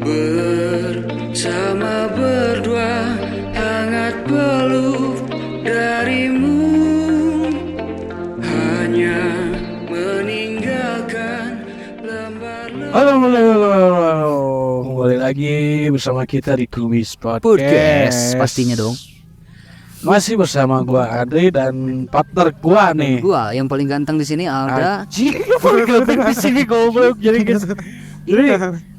Bersama berdua hangat peluk darimu, hanya meninggalkan lembar-lembar. Halo. Kembali lagi bersama kita di Kumis Podcast. Pastinya dong. Masih bersama gua Adri dan partner gua nih. Gua yang paling ganteng di sini Alda. Anjing, paling ganteng di sini goblok. Jadi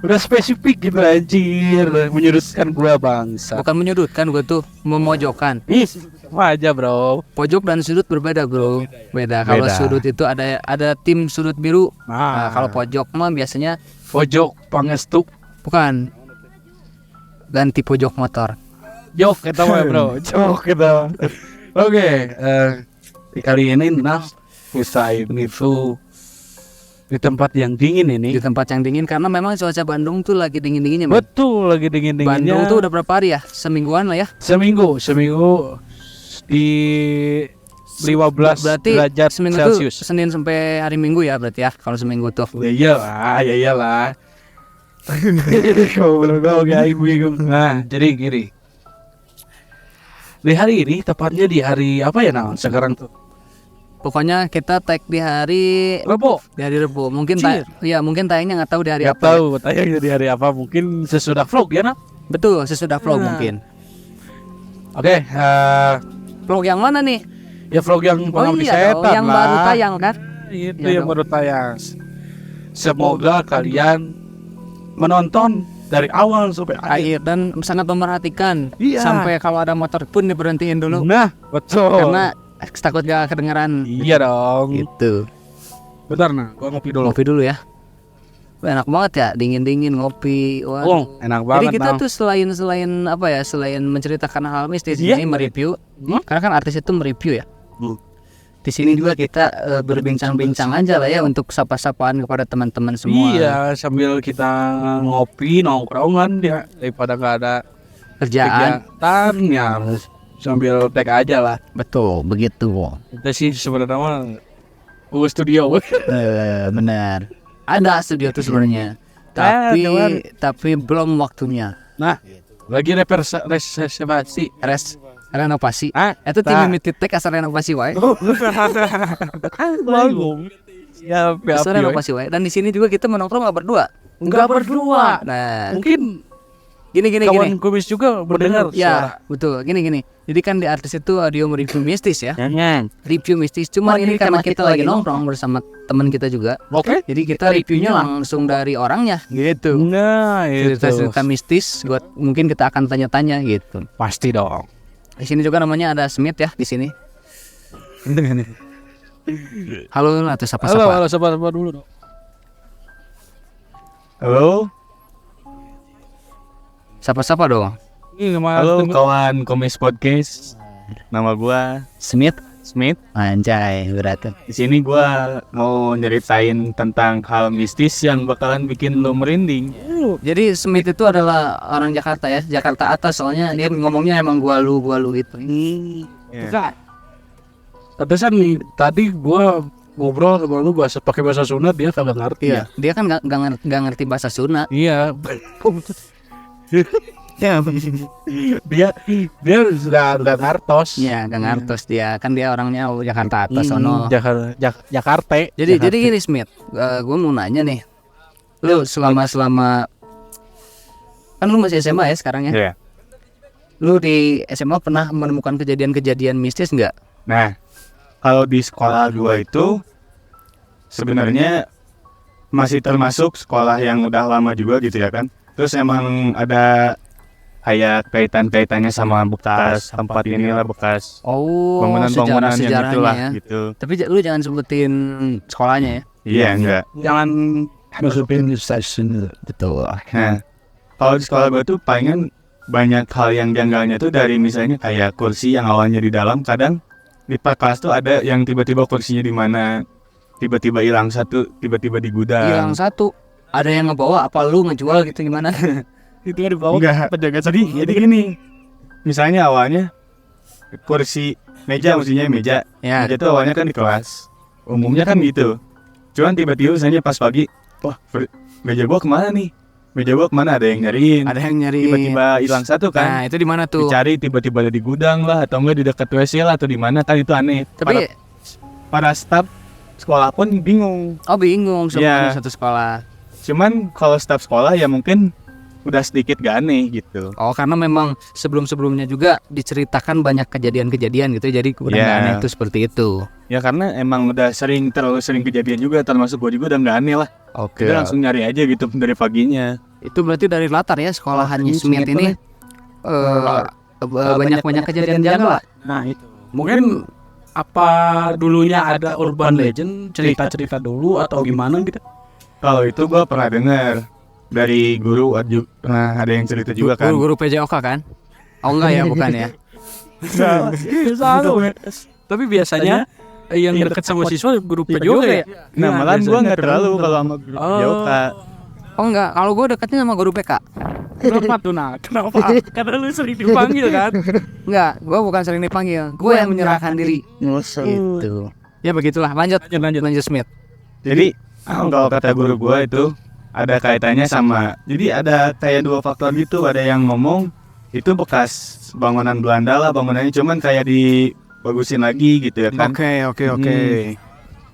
udah spesifik gitu anjir, menyudutkan gua bangsa. Bukan menyudutkan, gua tuh memojokkan. Ih, sama aja bro. Pojok dan sudut berbeda, bro. Beda. Kalau sudut itu ada tim sudut biru. Nah, kalau pojok mah biasanya pojok pangestu. bukan. Ganti pojok motor. Jok kita mah bro. Jok kita. Oke, di kali ini usai itu di tempat yang dingin ini. Di tempat yang dingin karena memang cuaca Bandung tuh lagi dingin-dinginnya. Man. Betul, lagi dingin-dinginnya. Bandung tuh udah berapa hari ya? Semingguan lah ya. Seminggu di 15 berarti derajat seminggu Celcius. tuh Senin sampai hari Minggu ya berarti ya. Kalau seminggu tuh. Ya iyalah. Kau belum tahu guys, bingung. Nah, jadi gini. Di hari ini, tepatnya di hari apa ya sekarang tuh? Pokoknya kita tag di hari Rebo. Di hari Rebo. Mungkin Cir. mungkin tayangnya nggak tahu di hari Gak apa. tahu, tayangnya di hari apa? Mungkin sesudah vlog ya Betul, sesudah vlog mungkin. Oke, Vlog yang mana nih? ya vlog yang pengabdi dong, setan yang lah. baru tayang kan? Itu Ya yang dong. baru tayang. Semoga kalian menonton dari awal sampai akhir. Air dan sangat memerhatikan. Iya. Sampai kalau ada motor pun diberhentiin dulu. Nah, betul. Karena takut gak kedengeran. Iya dong. Gitu. Bentar gua ngopi dulu. Ngopi dulu ya. Wah, enak banget ya, dingin-dingin ngopi. Wah. Oh, enak Jadi banget. kita tuh selain apa ya, selain menceritakan hal mistis Iya. ini mereview. Karena kan artis itu mereview ya. Di sini juga kita berbincang-bincang aja lah ya untuk sapa-sapaan kepada teman-teman semua. Iya, sambil kita ngopi nongkrongan ya daripada nggak ada Kerjaan. kegiatan ya sambil tag aja lah. Betul, begitu. Kita sih sebenarnya mah studio. Benar. Ada studio tuh sebenarnya. Tapi belum waktunya. Nah, lagi reservasi. Renovasi. Itu tim Limited Tech asal renovasi wae. Siap, Asal renovasi wae. Dan di sini juga kita menongkrong nggak berdua. Enggak berdua. Nah, Mungkin gini. kawan kumis juga mendengar Ya, betul. Gini. Jadi kan di artis itu audio mereview mistis ya. Review mistis. Cuma ini karena kita lagi nongkrong bersama teman kita juga. Oke. Jadi kita reviewnya langsung dari orangnya gitu. Nah, itu Cerita-cerita mistis mungkin kita akan tanya-tanya gitu. pasti dong. Di sini juga namanya ada Smith ya di sini. Halo atau sapa-sapa. Halo, sabar dulu dong. Halo. Sapa-sapa dong. Halo kawan Komis Podcast. Nama gua Smith. Anjay, berarti. di sini gua mau nyeritain tentang hal mistis yang bakalan bikin lo merinding. Jadi Smith itu adalah orang Jakarta ya, Jakarta atas soalnya dia ngomongnya emang gua lu itu. Ya. Tetesan nih, tadi gua ngobrol sama lu pakai bahasa Sunda, dia kagak ngerti ya. Dia kan nggak ngerti bahasa Sunda. Iya. dia sudah ngartos. Iya, nggak ngertos dia. Kan dia orangnya Jakarta atas sono. Jakarta. Jadi gini Smith, gua mau nanya nih. Lu selama kan lu masih SMA ya sekarang ya? Iya. Lu di SMA pernah menemukan kejadian-kejadian mistis nggak? Nah, kalau di sekolah gua itu sebenarnya masih termasuk sekolah yang udah lama juga gitu ya kan. Terus emang ada kayak kaitannya sama bekas tempat inilah, bekas Oh, bangunan-bangunan yang sejarahnya itulah ya. gitu. Tapi lu jangan sebutin sekolahnya ya. Iya, enggak. Jangan masukin stasiun. Betul. Nah, kalau di sekolah gue tuh palingan banyak hal yang janggalnya tuh dari misalnya kayak kursi yang awalnya di dalam, kadang di kelas tuh ada yang tiba-tiba kursinya di mana, tiba-tiba hilang satu, tiba-tiba di gudang. Hilang satu. Ada yang ngebawa apa lu ngejual gitu gimana? Itu kan dibawa Enggak. penjaga Jadi gini, misalnya awalnya kursi meja Ya. meja tuh awalnya kan di kelas, umumnya kan gitu. Cuman tiba-tiba misalnya pas pagi, wah meja gua kemana nih? meja gua kemana, ada yang nyariin, Ada yang nyari. tiba-tiba hilang satu kan. Nah, itu di mana tuh? Dicari tiba-tiba ada di gudang lah, atau enggak di dekat WC lah, atau di mana kan, itu aneh. Tapi Para staf sekolah pun bingung. bingung semuanya Iya. satu sekolah. Cuman kalau staf sekolah ya mungkin udah sedikit gak aneh gitu. Oh, karena memang sebelum-sebelumnya juga diceritakan banyak kejadian-kejadian gitu, jadi udah nggak Iya. aneh itu seperti itu. Ya karena emang udah terlalu sering kejadian juga, termasuk gua juga udah gak aneh lah. Oke. Kita langsung nyari aja gitu dari paginya. Itu berarti dari latar ya sekolahannya Smith ini banyak kejadian janggal lah. Nah itu mungkin apa dulunya ada urban legend, cerita-cerita dulu atau gimana gitu. Kalau itu gua pernah dengar dari guru, pernah ada yang cerita juga kan. Guru PJOK kan? Oh enggak ya, bukan ya. Tapi biasanya yang dekat sama siswa guru Iya, juga ya. Nah malah gua nggak terlalu kalau sama guru Oh. Yoka. Oh enggak, kalau gue dekatnya sama guru PK. Kenapa tuh nah? Kenapa? Karena lu sering dipanggil kan. Enggak, gue bukan sering dipanggil. Gue yang menyerahkan diri. Gitu. Ya begitulah, lanjut Smith. Jadi kalau kata guru gua itu ada kaitannya sama. Jadi ada kayak dua faktor gitu. Ada yang ngomong itu bekas bangunan Belanda lah, bangunannya cuman kayak dibagusin lagi gitu ya kan. Oke.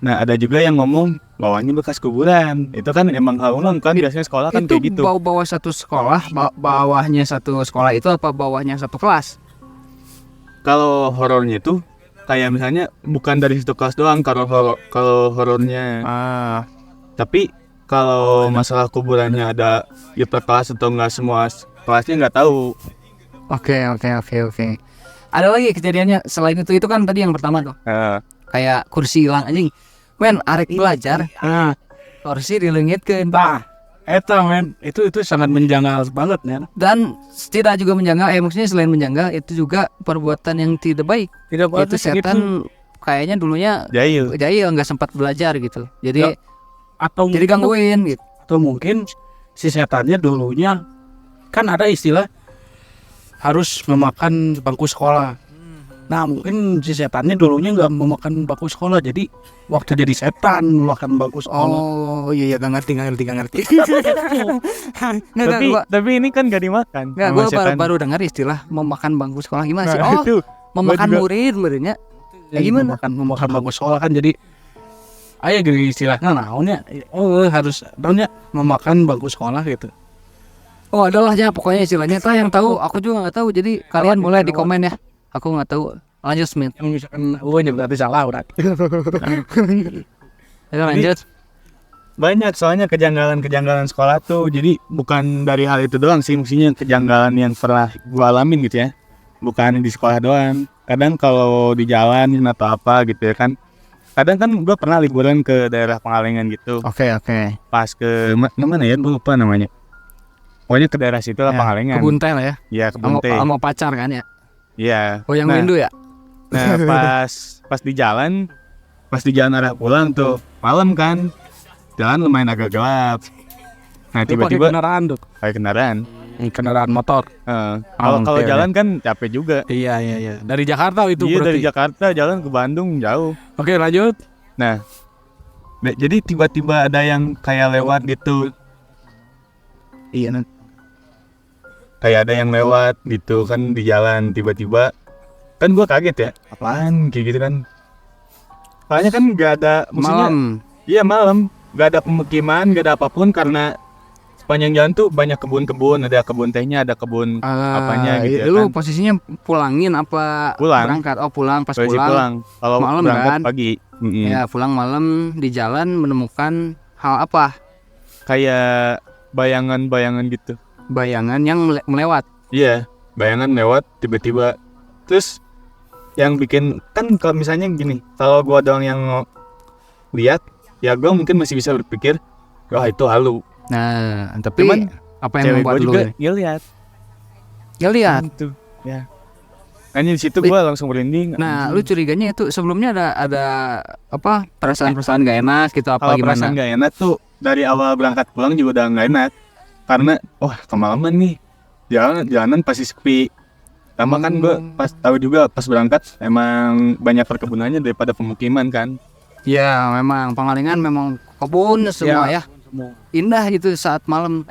Nah ada juga yang ngomong bawahnya bekas kuburan. Itu kan emang hal umum kan, biasanya sekolah kan Itu kayak gitu. bawah satu sekolah, bawahnya satu sekolah itu apa bawahnya satu kelas? Kalau horornya itu kayak misalnya bukan dari satu kelas doang kalau horornya. Tapi kalau masalah kuburannya ada di per kelas atau enggak, semua kelasnya nggak tahu. Oke. Ada lagi kejadiannya selain itu kan tadi yang pertama tuh. Kayak kursi hilang anjing. Men, arek belajar, Nah, kursi dileungitkeun. eta men, itu sangat menjanggal banget ya. Dan tidak juga menjanggal, maksudnya selain menjanggal itu juga perbuatan yang tidak baik. Tidak Itu setan kayaknya dulunya Jahil. nggak sempat belajar gitu. Jadi atau jadi gangguin gitu. atau mungkin si setannya dulunya kan ada istilah harus memakan bangku sekolah. Nah mungkin si setannya dulunya nggak memakan bangku sekolah, jadi waktu jadi setan makan bangku sekolah. Oh iya gak ngerti. Tapi ini kan gak dimakan. Nggak, sama gue setan. baru dengar istilah memakan bangku sekolah gimana sih? Nah, Oh, itu. memakan gua juga- murid muridnya. Jadi gimana? memakan bangku sekolah kan, jadi ayah gini istilahnya naonnya, harus naonnya memakan bangku sekolah gitu. Oh adalah ya pokoknya istilahnya. Tah yang tahu, aku juga nggak tahu. Jadi kalian boleh di komen ya. Aku nggak tahu. Lanjut Smith. Yang misalkan berarti salah udah. Ayo lanjut. Banyak soalnya kejanggalan sekolah tuh. Jadi bukan dari hal itu doang sih, mestinya kejanggalan yang pernah gua alamin gitu ya. Bukan di sekolah doang. Kadang kalau di jalan atau apa gitu ya kan. Kadang kan gua pernah liburan ke daerah Pengalengan gitu. Oke. Pas ke mana ya, gua lupa namanya. Pokoknya ke daerah situ lah, Ya, Pengalengan. Kebun teh lah ya. Iya, kebun teh. Sama pacar kan ya. Iya. Oh yang Nah, windu ya. Nah pas di jalan arah pulang tuh malam kan, jalan lumayan agak gelap. Nah Lu pakai tiba-tiba kendaraan tuh, kayak kendaraan motor. kalau oke, jalan kan capek juga. Iya. Dari Jakarta itu Iya, dari berarti. Jakarta jalan ke Bandung jauh. Oke lanjut. Nah jadi tiba-tiba ada yang kayak lewat gitu. Iya, kayak ada yang lewat gitu kan di jalan, tiba-tiba kan gua kaget ya, apaan kayak gitu kan. Soalnya kan gak ada maksudnya, Malam. iya malam, gak ada pemukiman, gak ada apapun karena sepanjang jalan tuh banyak kebun-kebun, ada kebun tehnya, ada kebun apanya gitu ya Lu kan. posisinya pulangin apa Pulang. berangkat? Oh pulang, pas Posisi pulang. Kalau Malam berangkat kan? pagi. Ya pulang malam di jalan menemukan hal apa? Kayak bayangan-bayangan gitu. Bayangan yang melewat. Iya, bayangan lewat tiba-tiba. Terus yang bikin kan kalau misalnya gini, kalau gua doang yang lihat, ya gua mungkin masih bisa berpikir, wah itu halu. Nah, tapi Cuman apa yang Cewek membuat gua lu juga ini? ngeliat. Ya lihat. Gitu, ya. Hanya di situ gua langsung merinding. Nah, lu curiganya itu sebelumnya ada apa perasaan-perasaan gak enak gitu apa Kalau gimana? perasaan gak enak tuh dari awal berangkat pulang juga udah gak enak. Karena wah kemalaman nih, jalanan pasti sepi. Sama kan gue pas tahu juga pas berangkat emang banyak perkebunannya daripada pemukiman kan. Ya, memang Pengalengan memang kebun semua ya. indah gitu saat malam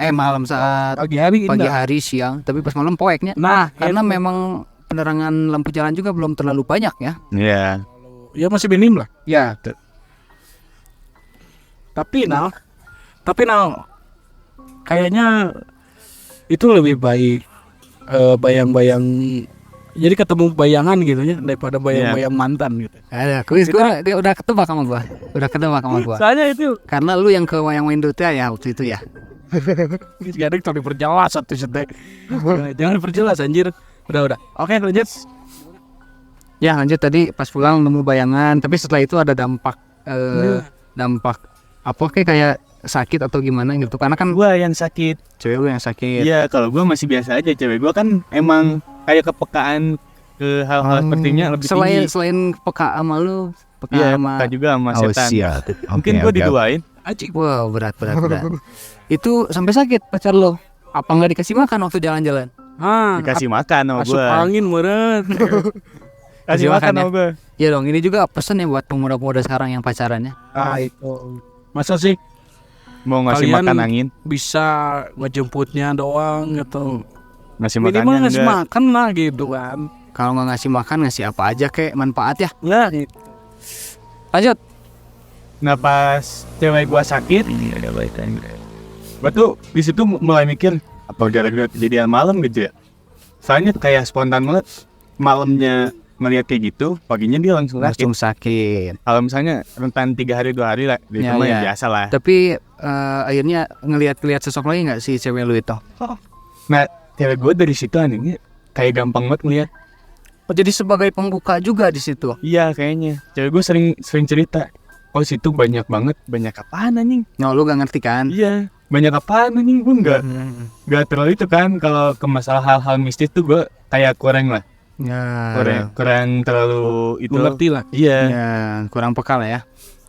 saat Pagi hari pagi indah. hari siang, tapi pas malam poeknya. Nah, Karena memang penerangan lampu jalan juga belum terlalu banyak ya. Iya. ya masih minim lah. Ya. Tapi kayaknya itu lebih baik bayang-bayang, jadi ketemu bayangan gitu ya daripada bayang-bayang mantan gitu. Ada kuis dia udah ketebak sama gua. Soalnya itu Karena lu yang ke wayang Windu ya waktu itu ya. kadang tak diperjelas satu setek. Jangan diperjelas anjir. Udah. Oke, lanjut. Ya lanjut tadi pas pulang nemu bayangan, tapi setelah itu ada dampak dampak apa kayak sakit atau gimana gitu, karena kan Gua yang sakit. cewek lu yang sakit. Iya, kalau gua masih biasa aja. Cewek gua kan emang kayak kepekaan ke hal-hal sepertinya lebih tinggi. Selain peka sama lu, peka Iya, sama peka juga sama setan. siap. Mungkin gua diduain. Wow, berat. Itu sampai sakit pacar lo. Apa nggak dikasih makan waktu jalan-jalan? Dikasih makan sama Masuk gua. angin meren. Kasih makan sama gua. Ya dong, ini juga pesan ya buat pemuda-pemuda sekarang yang pacarannya. Itu. Masa sih Mau ngasih kalian makan angin, bisa ngejemputnya doang gitu. ngasih Minimal makannya ngasih enggak. makan lah gitu kan. Kalau nggak ngasih makan, ngasih apa aja kayak manfaat ya. Ya, Lanjut. Nah pas cewek gua sakit, gua tuh di situ mulai mikir apa gara-gara kejadian malam gitu ya. Soalnya kayak spontan banget, malamnya ngeliat kayak gitu, paginya dia langsung sakit. Langsung sakit. Kalau misalnya rentan 3 hari 2 hari lah, itu Ya, mah ya. ya biasa lah. Tapi akhirnya ngelihat sosok lagi nggak si cewek lu itu? Nah cewek gua dari situ anehnya kayak gampang banget ngeliat. Oh, jadi sebagai pembuka juga di situ. Iya kayaknya. Cewek gua sering cerita. Oh situ banyak apaan anjing? No, lu gak ngerti kan? Iya, banyak apaan anjing? Gua nggak terlalu itu kan. Kalau ke masalah hal-hal mistis tuh gua kayak kurang lah. Ya. Kurang terlalu itu. mengerti lah. Iya. Ya, kurang peka lah ya.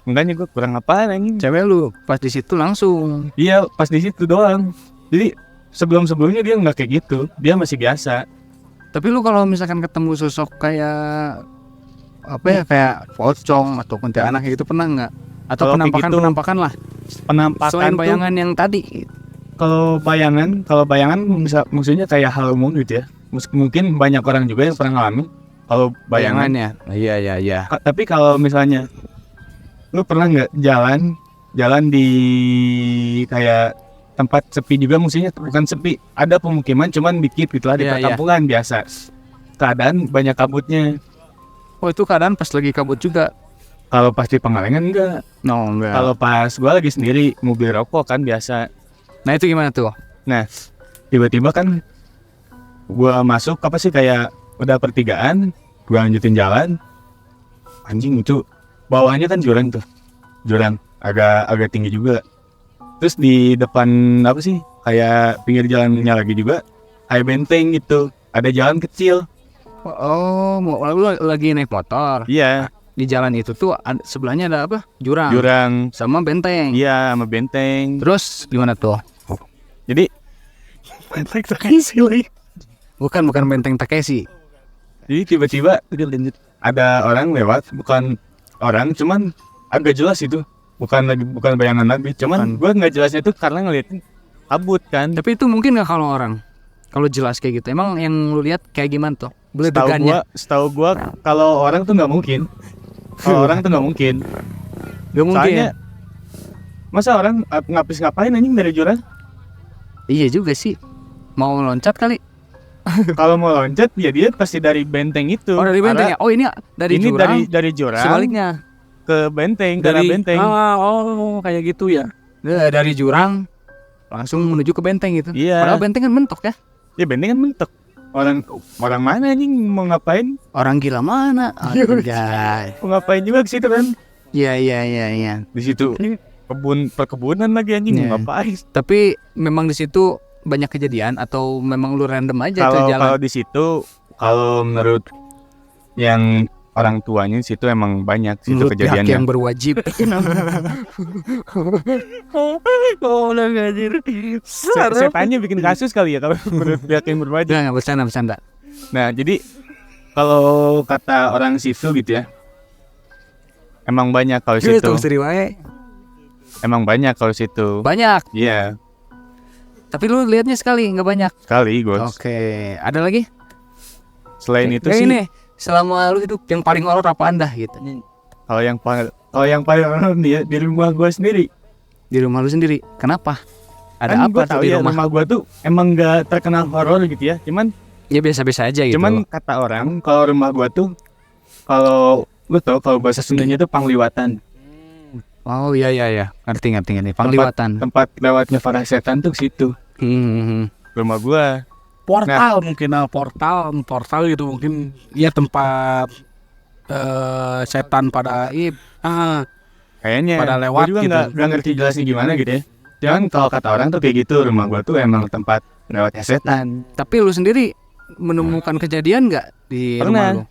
Makanya gua kurang apaan anjing? Cewek lu pas di situ langsung. Iya, pas di situ doang. Jadi sebelumnya dia nggak kayak gitu. Dia masih biasa. Tapi lu kalau misalkan ketemu sosok kayak apa ya, kayak pocong atau kuntilanak gitu pernah nggak? Atau Kalau kayak gitu, penampakan lah. Penampakan Selain tuh, bayangan yang tadi. kalau bayangan maksudnya kayak hal umum gitu ya. Mungkin banyak orang juga yang pernah ngalamin. Kalau bayangan. ya. Iya. Tapi kalau misalnya lu pernah nggak jalan di kayak tempat sepi juga, maksudnya bukan sepi, ada pemukiman cuman dikit gitu lah, di Iya, perkampungan biasa. Keadaan banyak kabutnya. Oh, itu keadaan pas lagi kabut juga. Kalau pas di Pengalengan enggak. No, enggak. Kalau pas gua lagi sendiri mobil rokok kan biasa. Nah, itu gimana tuh? Nah, tiba-tiba kan gua masuk apa sih kayak udah pertigaan, gua lanjutin jalan. Anjing itu bawahnya kan jurang tuh. Jurang agak tinggi juga. Terus di depan apa sih? Kayak pinggir jalannya lagi juga kayak benteng gitu. Ada jalan kecil. Oh, lu lagi naik motor. Iya, Di jalan itu tuh sebelahnya ada apa? Jurang. jurang. Sama benteng. Iya, sama benteng. Terus gimana tuh? Jadi Bukan benteng Takeshi. Jadi tiba-tiba ada orang lewat, bukan orang, cuman agak jelas itu, bukan bayangan lagi, cuman gue nggak jelasnya itu karena ngeliatin kabut kan. Tapi itu mungkin nggak kalau orang? Kalau jelas kayak gitu, emang yang lu lihat kayak gimana tuh? Beledegannya? Setahu gue kalau orang tuh nggak mungkin, kalau orang tuh nggak mungkin. Gak mungkin. Soalnya masa orang ngapain anjing dari jurang? Iya juga sih. Mau loncat kali? Kalau mau loncat ya dia pasti dari benteng itu. Oh, dari benteng ya? Oh, ini dari Ini jurang. dari jurang Sebaliknya. ke benteng, karena benteng. Kayak gitu ya. Dari jurang langsung menuju ke benteng gitu. Iya. Padahal benteng kan mentok ya. Ya benteng kan mentok. Orang mana anjing mau ngapain? Orang gila mana? Anjay. Mau ngapain juga ke situ kan? Iya. Di situ perkebunan lagi anjing, Iya. mau ngapain? Tapi memang di situ banyak kejadian atau memang lu random aja tuh jalan? Kalau di situ, kalau menurut yang orang tuanya di situ emang banyak situ Menurut pihak kejadiannya. yang berwajib. Oh, udah ngajir. Setannya bikin kasus kali ya kalau menurut pihak yang berwajib. Nggak bercanda. Nah, jadi kalau kata orang situ gitu ya, emang banyak kalau situ. Itu misteri wae. Emang banyak kalau situ. Banyak. Iya, Tapi lu lihatnya sekali, nggak banyak. sekali gue. Oke, ada lagi? Selain itu Kayak sih, ini, selama lu hidup yang paling horor apaan dah gitu? kalau yang paling horor nih ya, di rumah gue sendiri. Di rumah lu sendiri. Kenapa? Ada Kan apa gua tuh tahu di ya, rumah? rumah gue tuh emang nggak terkenal horor gitu ya. Cuman Ya biasa-biasa aja gitu. kata orang kalau rumah gue tuh, kalau lu tau kalau bahasa Sundanya tuh pangliwatan. Oh iya iya iya, ngerti ini. Pangliwatan. Tempat lewatnya para setan tuh situ. Rumah gue. Portal mungkin portal gitu mungkin ya tempat setan pada Kayaknya pada gua lewat juga gitu. nggak ngerti jelasnya gimana gitu ya. Jangan kalau kata orang tuh kayak gitu, rumah gua tuh emang tempat lewatnya setan. Tapi lu sendiri menemukan kejadian nggak di rumah lu?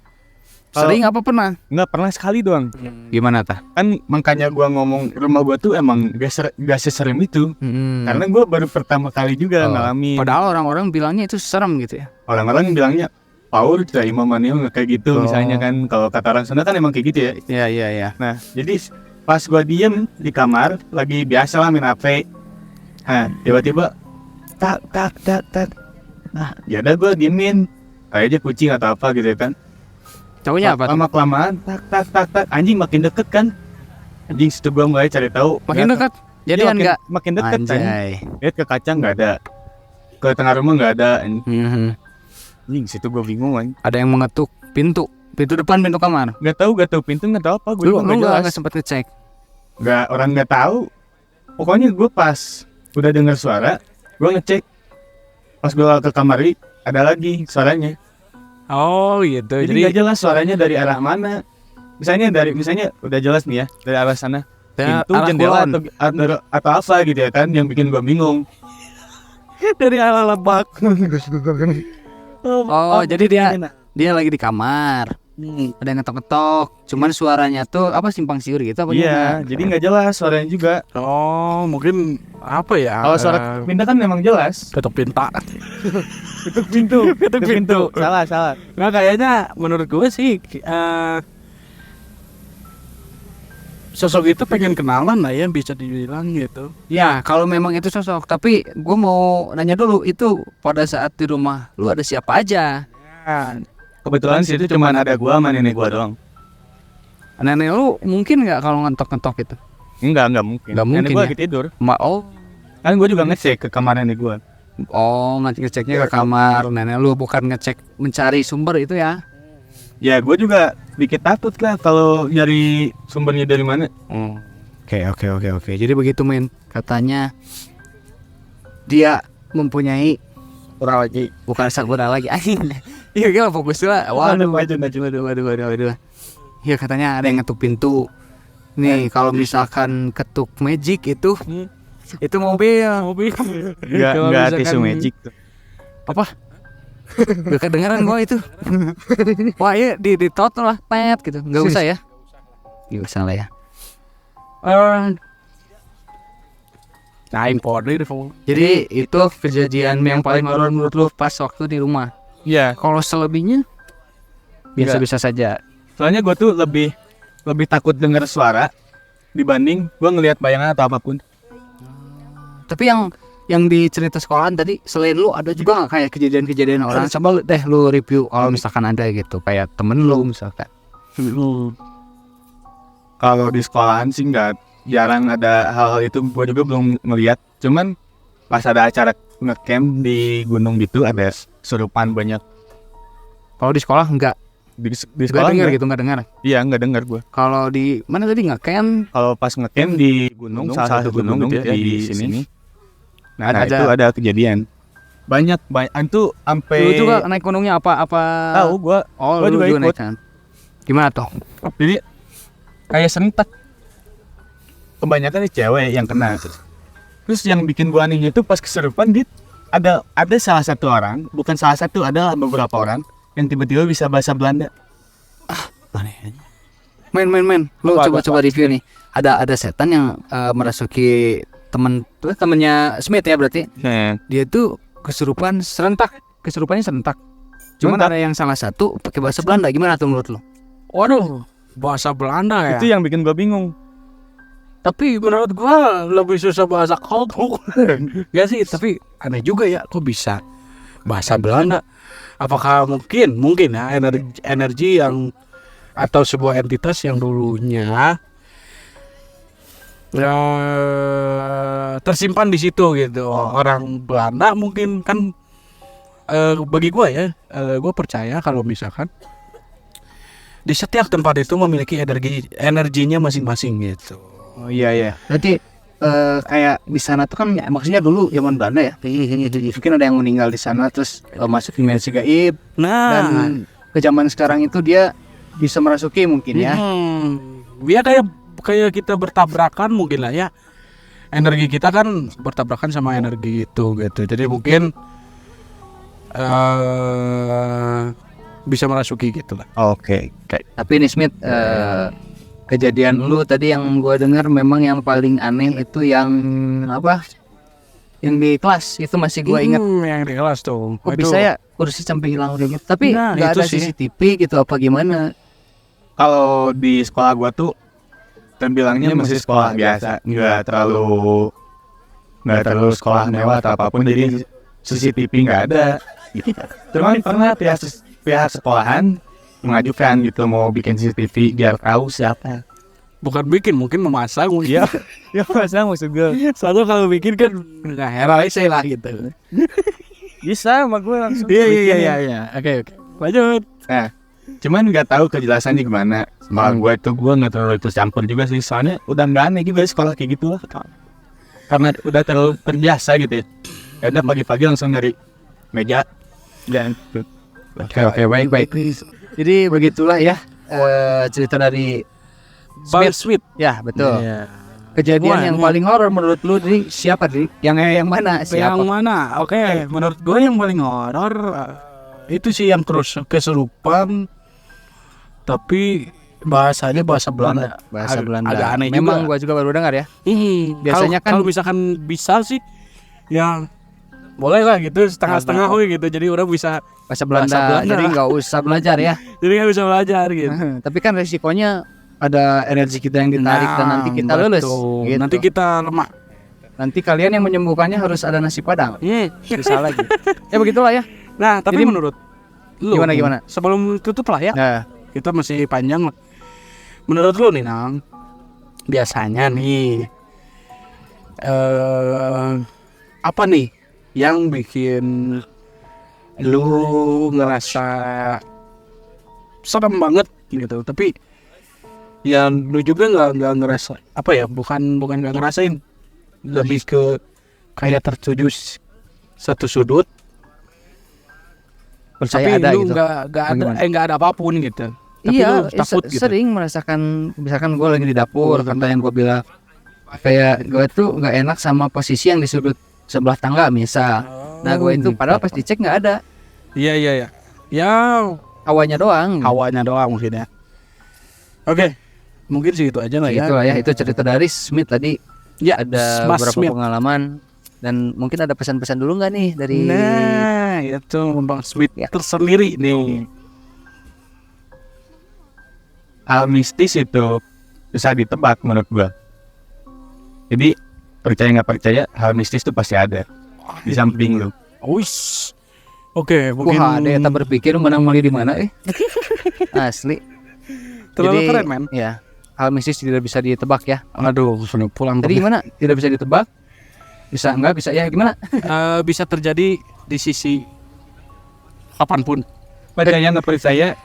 Sering apa pernah? Nggak pernah, sekali doang. Gimana tah? Kan makanya gua ngomong rumah gua tuh emang gak seserem itu. Karena gua baru pertama kali juga ngalamin. Padahal orang-orang bilangnya itu serem gitu ya. Orang-orang bilangnya power cah Imam Manio nggak kayak gitu misalnya kan. Kalau kata orang Sunda kan emang kayak gitu ya. Iya. Nah jadi pas gua diem di kamar lagi biasa lah main HP. Nah tiba-tiba tak. Nah ya udah gua diemin kayak aja kucing atau apa gitu kan. Cowoknya apa? Lama kelamaan tak anjing makin deket kan. Anjing situ gua mulai cari tahu. Makin dekat. Jadian nggak? Makin deket kan. Anjay. Lihat ke kaca nggak ada. Ke tengah rumah nggak ada. Anjing situ gua bingung kan. Ada yang mengetuk pintu depan, pintu kamar. Nggak tahu pintu nggak tahu apa. Gue Lu nggak jelas. nggak sempet ngecek? Orang nggak tahu. Pokoknya gue pas udah dengar suara, gue ngecek. Pas gue ke kamar ada lagi suaranya. Oh gitu. Jadi nggak jelas suaranya dari arah mana. Misalnya udah jelas nih ya dari arah sana. Ya, Pintu, arah jendela kulon. atau apa gitu ya kan yang bikin gue bingung. dari arah lebak. Oh, jadi dia lagi di kamar. Ada yang ngetok-ngetok. Cuman suaranya tuh apa simpang siur gitu apa Iya, gimana? jadi nggak jelas suaranya juga. Oh mungkin apa ya? Kalau suara pintu kan memang jelas. ketuk pinta. Ketuk pintu. Ketuk pintu. Salah. Nah kayaknya menurut gue sih sosok itu pengen kenalan lah ya bisa dibilang gitu. Ya, kalau memang itu sosok. Tapi gue mau nanya dulu, itu pada saat di rumah lu ada siapa aja? Kebetulan situ cuma ada gua sama nenek gua doang. Nenek lu mungkin nggak kalau ngetok-ngetok itu? Enggak mungkin. Nggak mungkin Nenek gua ya? lagi tidur. Oh, Kan gua juga ngecek ke kamar nenek gua. ngeceknya ke kamar nenek lu, bukan ngecek mencari sumber itu ya? Ya gua juga dikit takut lah kalau nyari sumbernya dari mana. Oke. Jadi begitu men. Katanya dia mempunyai ura lagi, bukan sakura lagi. Iya gila fokus lah. Waduh. Iya katanya ada yang ngetuk pintu. Nih kalau misalkan ketuk magic itu mobil. Enggak tisu magic tuh. Apa? Gak kedengeran gua itu. Wah iya di tot lah pet gitu. Gak usah ya. Gak usah lah ya. Jadi itu kejadian yang paling horor menurut lu pas waktu di rumah. Iya. Kalau selebihnya biasa-biasa saja. Soalnya gua tuh lebih takut dengar suara dibanding gua ngelihat bayangan atau apapun. Tapi yang di cerita sekolahan tadi selain lu ada juga nggak kayak kejadian-kejadian orang? Coba lu review kalau misalkan ada gitu kayak temen lu misalkan. Kalau di sekolahan sih jarang ada hal-hal itu. Gua juga belum ngelihat. Cuman pas ada acara ngecamp di gunung gitu ada kesurupan banyak. Kalau di sekolah enggak Di nggak sekolah dengar nggak? gitu, nggak dengar. Iya nggak dengar gua. Kalau di mana tadi ngecamp? Kalau pas ngecamp di gunung, salah satu gunung gitu ya, di sini. Nah, itu ada kejadian. Banyak itu sampai. Lu juga naik gunungnya apa? Tahu gua. Oh, Gua lu juga ikut. naik kan? Gimana toh? Jadi kayak serentak. Kebanyakan nih cewek yang kena. Terus yang bikin gua anehnya itu pas kesurupan ada salah satu orang, bukan salah satu, ada beberapa orang yang tiba-tiba bisa bahasa Belanda. Aneh. Men. Lu coba review nih. Ada setan yang merasuki temennya Smith ya berarti. Nah, Dia tuh kesurupannya serentak. Cuman Serentak. ada yang salah satu pakai bahasa Belanda. Gimana tuh menurut lu? Waduh, bahasa Belanda ya. itu yang bikin gua bingung. Tapi menurut gua lebih susah bahasa Koltuk. Gak sih, tapi aneh juga ya kok bisa bahasa Belanda. Apakah mungkin ya energi yang atau sebuah entitas yang dulunya ya, tersimpan di situ gitu. Orang Belanda mungkin kan bagi gua ya, gua percaya kalau misalkan di setiap tempat itu memiliki energinya masing-masing gitu. Oh iya. Berarti kayak di sana tuh kan maksudnya dulu zaman Belanda ya. Mungkin ada yang meninggal di sana terus masuk dimensi gaib. Nah, Dan ke zaman sekarang itu dia bisa merasuki mungkin ya. Ya kayak kita bertabrakan mungkin lah ya. Energi kita kan bertabrakan sama energi itu gitu. Jadi mungkin bisa merasuki gitu lah. Oke. Tapi nih Smith, kejadian lu tadi yang gua dengar memang yang paling aneh itu yang apa? Yang di kelas itu masih gua ingat. Yang di kelas tuh. Kok bisa ya kursi sampai hilang udah gitu. Tapi Nah, nggak itu ada sih. CCTV gitu apa gimana? Kalau di sekolah gua tuh terbilangnya masih sekolah biasa, nggak terlalu sekolah mewah atau apapun, jadi CCTV nggak ada. Cuman pernah pihak sekolahan mengajukan gitu mau bikin CCTV biar tahu siapa. Bukan bikin, mungkin memasang. Ya pasang maksud gue. Soalnya kalau bikin kan nggak heran saya lah gitu. Bisa sama gue langsung. Iya. Oke. Lanjut. Nah, cuman nggak tahu kejelasannya gimana. Malah gue nggak terlalu ikut campur juga sih, soalnya udah nggak aneh juga sekolah kayak gitu lah. Karena udah terlalu terbiasa gitu ya. Ya udah pagi-pagi langsung dari meja dan Oke, baik. Jadi begitulah ya cerita dari Bang Smith. Ya betul. Iya. Kejadian Wah, yang paling horor menurut lu di siapa di? Yang mana? Siapa? Yang mana? Oke, menurut gue yang paling horor itu sih yang terus kesurupan, tapi bahasanya bahasa Belanda. Bahasa Belanda. Agak aneh Memang juga. gua juga baru dengar ya. Biasanya Kalau- kalau misalkan bisa sih, yang boleh lah gitu setengah-setengah gitu. Jadi orang bisa, Bahasa Belanda. Belanda. Jadi nggak usah belajar ya. jadi nggak bisa belajar gitu. Tapi kan resikonya ada energi kita yang ditarik dan nanti kita lulus. betul. Gitu. Nanti kita lemah. Nanti kalian yang menyembuhkannya harus ada nasi padang. Bisa lagi. Ya begitulah ya. Nah, tapi Jadi, menurut lu gimana? sebelum tutup lah ya. Nah, Kita masih panjang lah. Menurut lu nih Nang, biasanya nih apa nih yang bikin lu ngerasa serem banget gitu, tapi ya lu juga nggak ngerasa apa ya, bukan nggak ngerasain, lebih ke kayak tertuju satu sudut, percaya tapi ada lu gitu. nggak ada apapun gitu. Tapi Iya, lu takut gitu. sering merasakan, misalkan gue lagi di dapur, kata yang gue bilang kayak gue tuh nggak enak sama posisi yang di sudut sebelah tangga misal. Nah gue itu padahal pas dicek nggak ada, Iya. Ya hawanya doang. hawanya doang mungkin ya. Oke, mungkin segitu aja lah ya. Itulah ya, itu cerita dari Smith tadi. Ya, Ada Mas beberapa Smith. pengalaman dan mungkin ada pesan-pesan dulu nggak nih dari Nah, itu Bang Smith Ya. tersendiri nih. hal mistis itu bisa ditebak menurut gua. Jadi percaya nggak percaya, hal mistis itu pasti ada di samping lu. Wis. Oke, mungkin Wah, ada yang tak berpikir menang mali di mana asli. terlalu Jadi, keren, men. Ya, hal mistis tidak bisa ditebak ya. Aduh, sudah pulang. Tadi gimana? Tidak bisa ditebak? Bisa enggak? Bisa ya gimana? Bisa terjadi di sisi kapanpun. Percaya nggak percaya,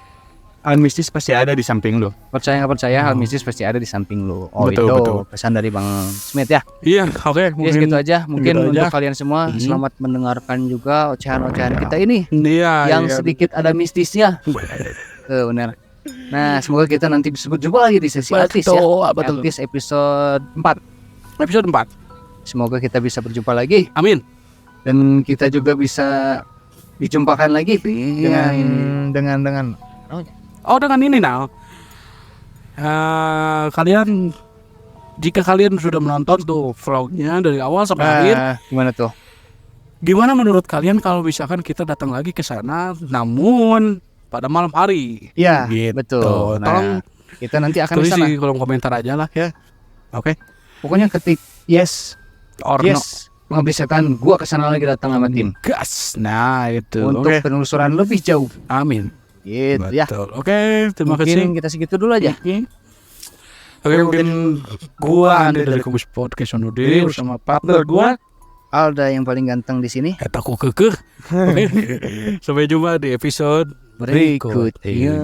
hal mistis pasti ada di samping lu. Percaya nggak percaya, hal mistis pasti ada di samping lu. Oh, Betul, itu betul. pesan dari Bang Smith ya. Iya, oke, Ya mungkin segitu aja. Mungkin segitu untuk aja. kalian semua selamat mendengarkan juga ocehan-ocehan kita ini Iya, yang iya. sedikit ada mistisnya. Benar. Nah, semoga kita nanti bisa berjumpa lagi di sesi artis ya. Betul. Artis episode 4. Episode 4. Semoga kita bisa berjumpa lagi Amin. dan kita juga bisa dijumpakan lagi dengan Oh, dengan ini nah. Kalian jika kalian sudah menonton tuh vlognya dari awal sampai akhir, gimana tuh? gimana menurut kalian kalau misalkan kita datang lagi ke sana namun pada malam hari? Iya, Gitu. betul. Tolong Nah, kita nanti akan tulis di sana. di kolom komentar aja lah ya. Oke. Pokoknya ketik yes, Or yes, pengabdi setan, gua kesana lagi datang sama tim gas. Nah itu. untuk Oke. penelusuran lebih jauh. Amin. Gitu ya. Betul. Oke, terima Mungkin kasih. kita segitu dulu aja. Oke, mungkin gua Ande dari Kubus Podcast undur diri bersama partner gua Alda yang paling ganteng di sini. Eta ku kekeh. Oke. Sampai jumpa di episode Berikutnya. berikutnya.